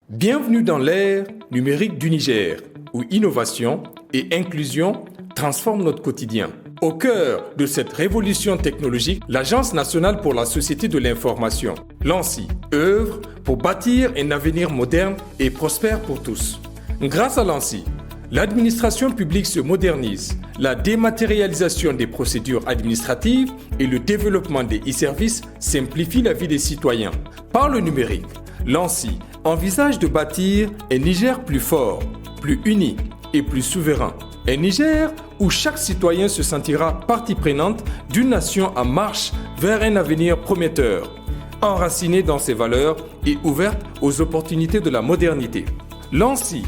Bienvenue dans l'ère numérique du Niger, où innovation et inclusion transforment notre quotidien. Au cœur de cette révolution technologique, l'Agence nationale pour la société de l'information, l'ANSSI, œuvre pour bâtir un avenir moderne et prospère pour tous. Grâce à l'ANSSI, l'administration publique se modernise, la dématérialisation des procédures administratives et le développement des e-services simplifient la vie des citoyens. Par le numérique, l'ANSSI envisage de bâtir un Niger plus fort, plus uni et plus souverain. Un Niger où chaque citoyen se sentira partie prenante d'une nation en marche vers un avenir prometteur, enraciné dans ses valeurs et ouverte aux opportunités de la modernité. L'ANSSI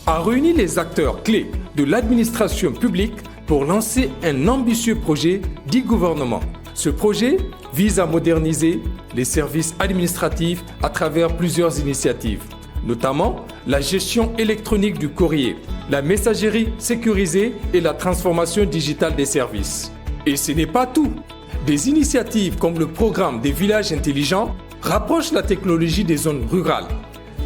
a réuni les acteurs clés de l'administration publique pour lancer un ambitieux projet d'e-gouvernement. Ce projet vise à moderniser les services administratifs à travers plusieurs initiatives, notamment la gestion électronique du courrier, la messagerie sécurisée et la transformation digitale des services. Et ce n'est pas tout. Des initiatives comme le programme des villages intelligents rapprochent la technologie des zones rurales,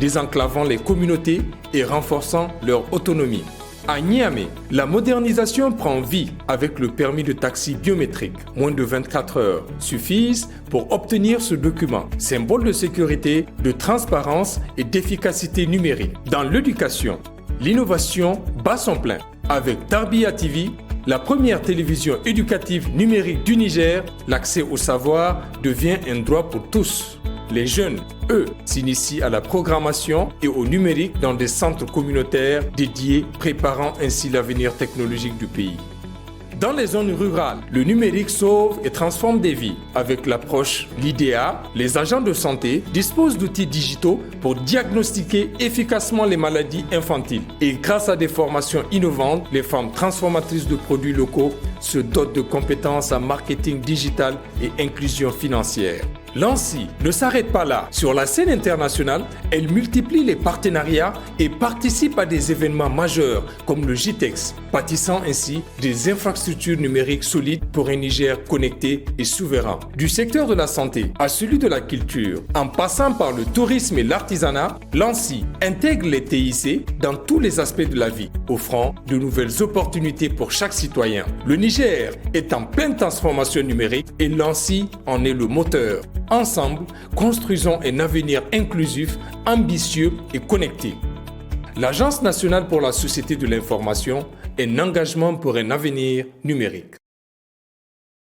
désenclavant les communautés et renforçant leur autonomie. À Niamey, la modernisation prend vie avec le permis de taxi biométrique. Moins de 24 heures suffisent pour obtenir ce document, symbole de sécurité, de transparence et d'efficacité numérique. Dans l'éducation, l'innovation bat son plein. Avec Tarbiya TV, la première télévision éducative numérique du Niger, l'accès au savoir devient un droit pour tous. Les jeunes, eux, s'initient à la programmation et au numérique dans des centres communautaires dédiés, préparant ainsi l'avenir technologique du pays. Dans les zones rurales, le numérique sauve et transforme des vies. Avec l'approche LIDEA, les agents de santé disposent d'outils digitaux pour diagnostiquer efficacement les maladies infantiles. Et grâce à des formations innovantes, les femmes transformatrices de produits locaux se dotent de compétences en marketing digital et inclusion financière. L'ANSSI ne s'arrête pas là. Sur la scène internationale, elle multiplie les partenariats et participe à des événements majeurs comme le GITEX, bâtissant ainsi des infrastructures numériques solides pour un Niger connecté et souverain. Du secteur de la santé à celui de la culture, en passant par le tourisme et l'artisanat, l'ANSSI intègre les TIC dans tous les aspects de la vie, offrant de nouvelles opportunités pour chaque citoyen. Le Niger est en pleine transformation numérique et l'ANSSI en est le moteur. Ensemble, construisons un avenir inclusif, ambitieux et connecté. L'Agence nationale pour la société de l'information, un engagement pour un avenir numérique.